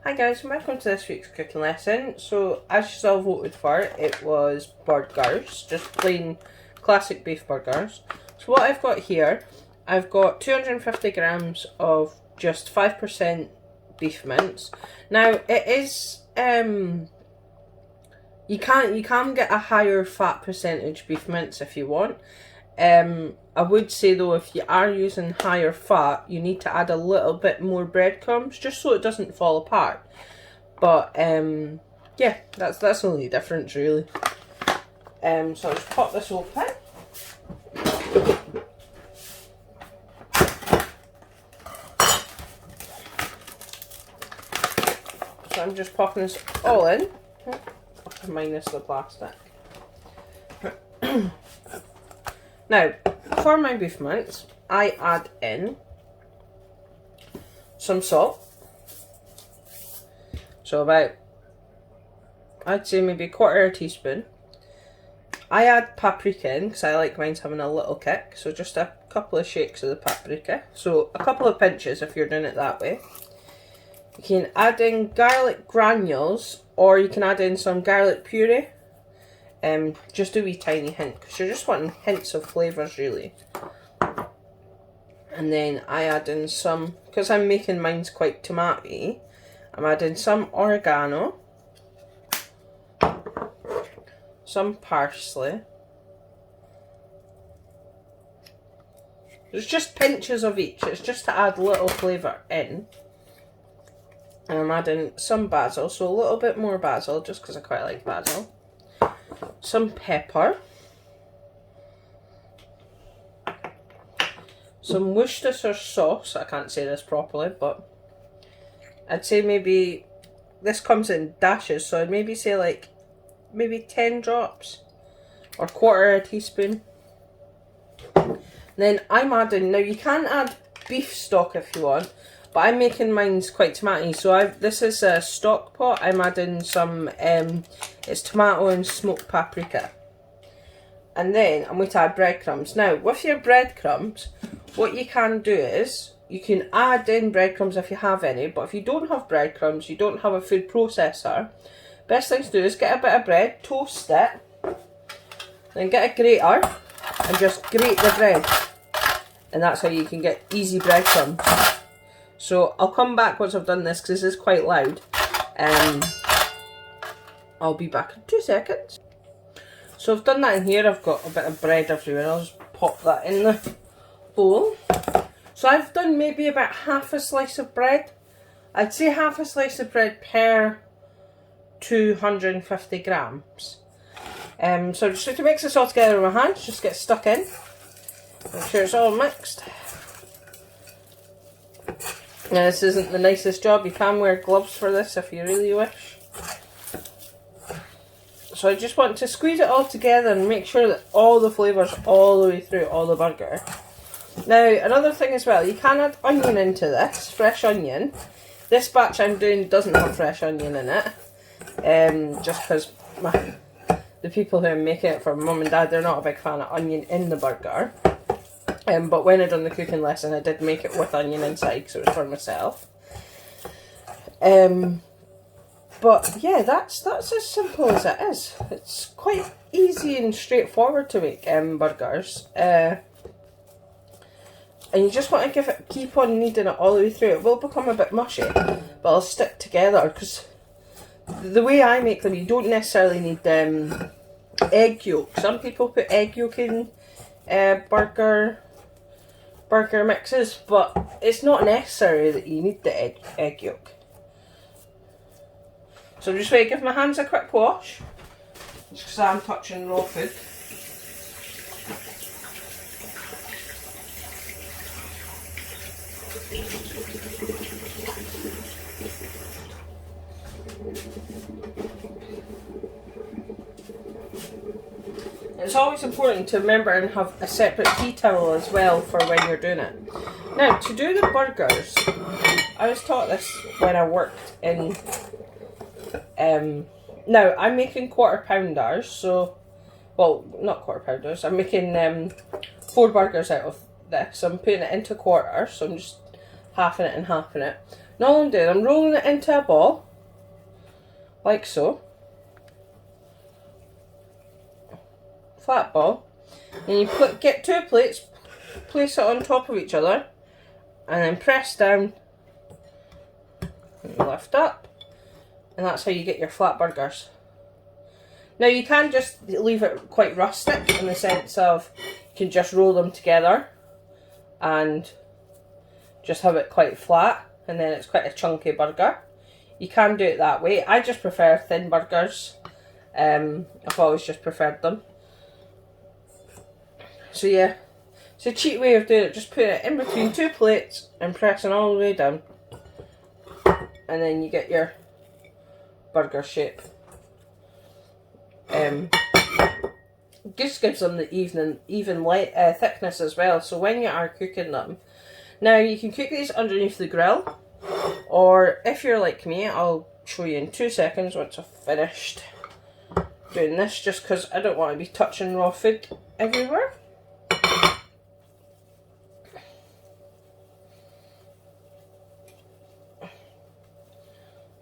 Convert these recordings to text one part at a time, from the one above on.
Hi guys, welcome to this week's cooking lesson. So as you all voted for, it was burgers, just plain classic beef burgers. So what I've got here, I've got 250 grams of just 5% beef mince. Now it is you can get a higher fat percentage beef mince if you want. I would say though, if you are using higher fat, you need to add a little bit more breadcrumbs just so it doesn't fall apart. But yeah, that's the only difference really. So I'll just pop this open. So I'm just popping this all in, minus the plastic. Now, for my beef mince, I add in some salt. So about, I'd say maybe a quarter of a teaspoon. I add paprika in because I like mine's having a little kick. So just a couple of shakes of the paprika. So a couple of pinches if you're doing it that way. You can add in garlic granules, or you can add in some garlic puree. Just a wee tiny hint, because you're just wanting hints of flavours really. And then I add in some, because I'm making mine's quite tomatoey, I'm adding some oregano, some parsley. There's just pinches of each, it's just to add little flavour in. And I'm adding some basil, so a little bit more basil, just because I quite like basil. Some pepper, some Worcestershire sauce. I can't say this properly, but I'd say maybe this comes in dashes, so I'd maybe say like maybe 10 drops or quarter of a teaspoon. Then I'm adding, now you can add beef stock if you want, but I'm making mine's quite tomatoey, so this is a stock pot. I'm adding some, it's tomato and smoked paprika. And then I'm going to add breadcrumbs. Now, with your breadcrumbs, what you can do is, you can add in breadcrumbs if you have any, but if you don't have breadcrumbs, you don't have a food processor, best thing to do is get a bit of bread, toast it, then get a grater, and just grate the bread. And that's how you can get easy breadcrumbs. So I'll come back once I've done this because this is quite loud. I'll be back in 2 seconds. So I've done that in here. I've got a bit of bread everywhere. I'll just pop that in the bowl. So I've done maybe about half a slice of bread. I'd say half a slice of bread per 250 grams. So I'm just going to mix this all together with my hands. Just get stuck in. Make sure it's all mixed. Now this isn't the nicest job, you can wear gloves for this if you really wish. So I just want to squeeze it all together and make sure that all the flavours all the way through all the burger. Now another thing as well, you can add onion into this, fresh onion. This batch I'm doing doesn't have fresh onion in it, just because the people who are making it for mum and dad, they're not a big fan of onion in the burger. But when I done the cooking lesson, I did make it with onion inside, so it was for myself. But yeah, that's as simple as it is. It's quite easy and straightforward to make burgers. And you just want to keep on kneading it all the way through. It will become a bit mushy, but it'll stick together, because the way I make them, you don't necessarily need egg yolk. Some people put egg yolk in burger mixes, but it's not necessary that you need the egg yolk. So I'm just going to give my hands a quick wash, just because I'm touching raw food. It's always important to remember and have a separate tea towel as well for when you're doing it. Now, to do the burgers, I was taught this when I worked in... now, I'm making quarter pounders, so... Well, not quarter pounders, I'm making 4 burgers out of this. I'm putting it into quarters, so I'm just halving it and halving it. Now all I'm doing, I'm rolling it into a ball, like so. Flat ball. And you get 2 plates, place it on top of each other, and then press down and lift up. And that's how you get your flat burgers. Now you can just leave it quite rustic in the sense of you can just roll them together and just have it quite flat, and then it's quite a chunky burger. You can do it that way. I just prefer thin burgers. I've always just preferred them. So yeah, it's a cheap way of doing it. Just put it in between 2 plates and pressing all the way down, and then you get your burger shape. Just gives them the even light thickness as well. So when you are cooking them, now you can cook these underneath the grill, or if you're like me, I'll show you in 2 seconds once I've finished doing this, just because I don't want to be touching raw food everywhere.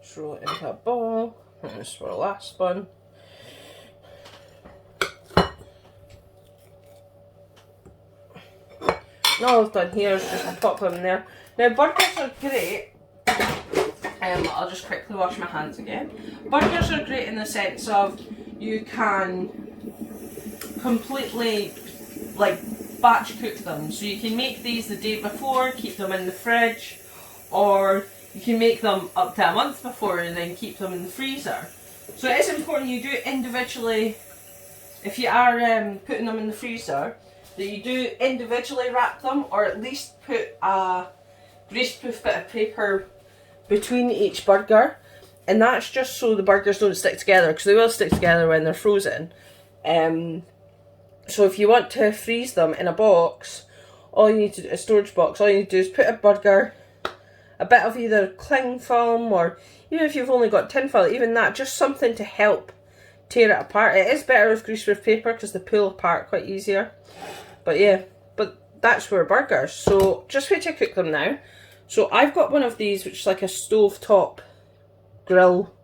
Just roll it into a ball, and this for the last one. Now all I've done here is just pop them in there. Now burgers are great. I'll just quickly wash my hands again. Burgers are great in the sense of you can completely like batch cook them. So you can make these the day before, keep them in the fridge, or you can make them up to a month before and then keep them in the freezer. So it is important you do it individually. If you are putting them in the freezer, that you do individually wrap them, or at least put a greaseproof bit of paper between each burger, and that's just so the burgers don't stick together, because they will stick together when they're frozen. So if you want to freeze them in a box, all you need to do, a storage box, all you need to do is put a burger, a bit of either cling film, or even if you've only got tin foil, even that, just something to help tear it apart. It is better with greaseproof paper because they pull apart quite easier. But yeah, but that's for burgers. So just wait to cook them now. So I've got one of these, which is like a stovetop griddle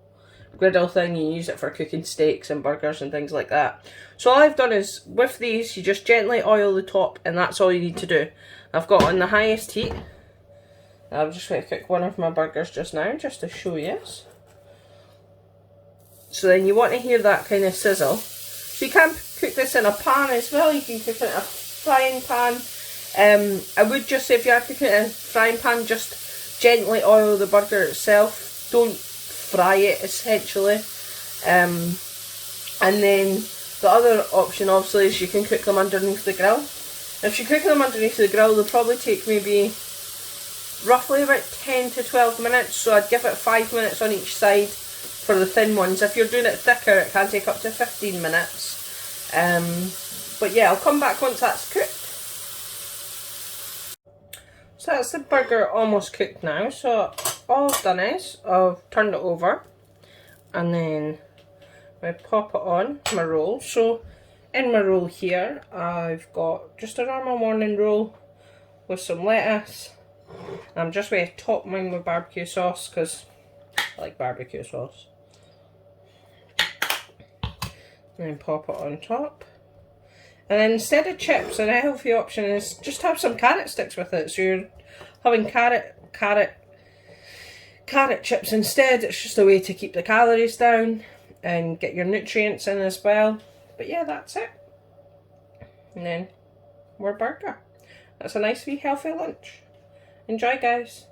thing. You use it for cooking steaks and burgers and things like that. So all I've done is, with these, you just gently oil the top, and that's all you need to do. I've got on the highest heat. I'm just going to cook one of my burgers just now, just to show you. So then you want to hear that kind of sizzle. So you can cook this in a pan as well. You can cook it in a frying pan. I would just say, if you are cooking it in a frying pan, just gently oil the burger itself. Don't fry it, essentially. And then the other option, obviously, is you can cook them underneath the grill. If you cook them underneath the grill, they'll probably take maybe roughly about 10 to 12 minutes. So I'd give it 5 minutes on each side for the thin ones. If you're doing it thicker, it can take up to 15 minutes. But yeah, I'll come back once that's cooked. So that's the burger almost cooked now. So all I've done is I've turned it over, and then I pop it on my roll. So in my roll here, I've got just a normal morning roll with some lettuce. I'm just going to top mine with barbecue sauce because I like barbecue sauce. And then pop it on top. And then instead of chips, a healthy option is just have some carrot sticks with it. So you're having carrot chips instead. It's just a way to keep the calories down and get your nutrients in as well. But yeah, that's it. And then more burger. That's a nice wee healthy lunch. Enjoy, guys.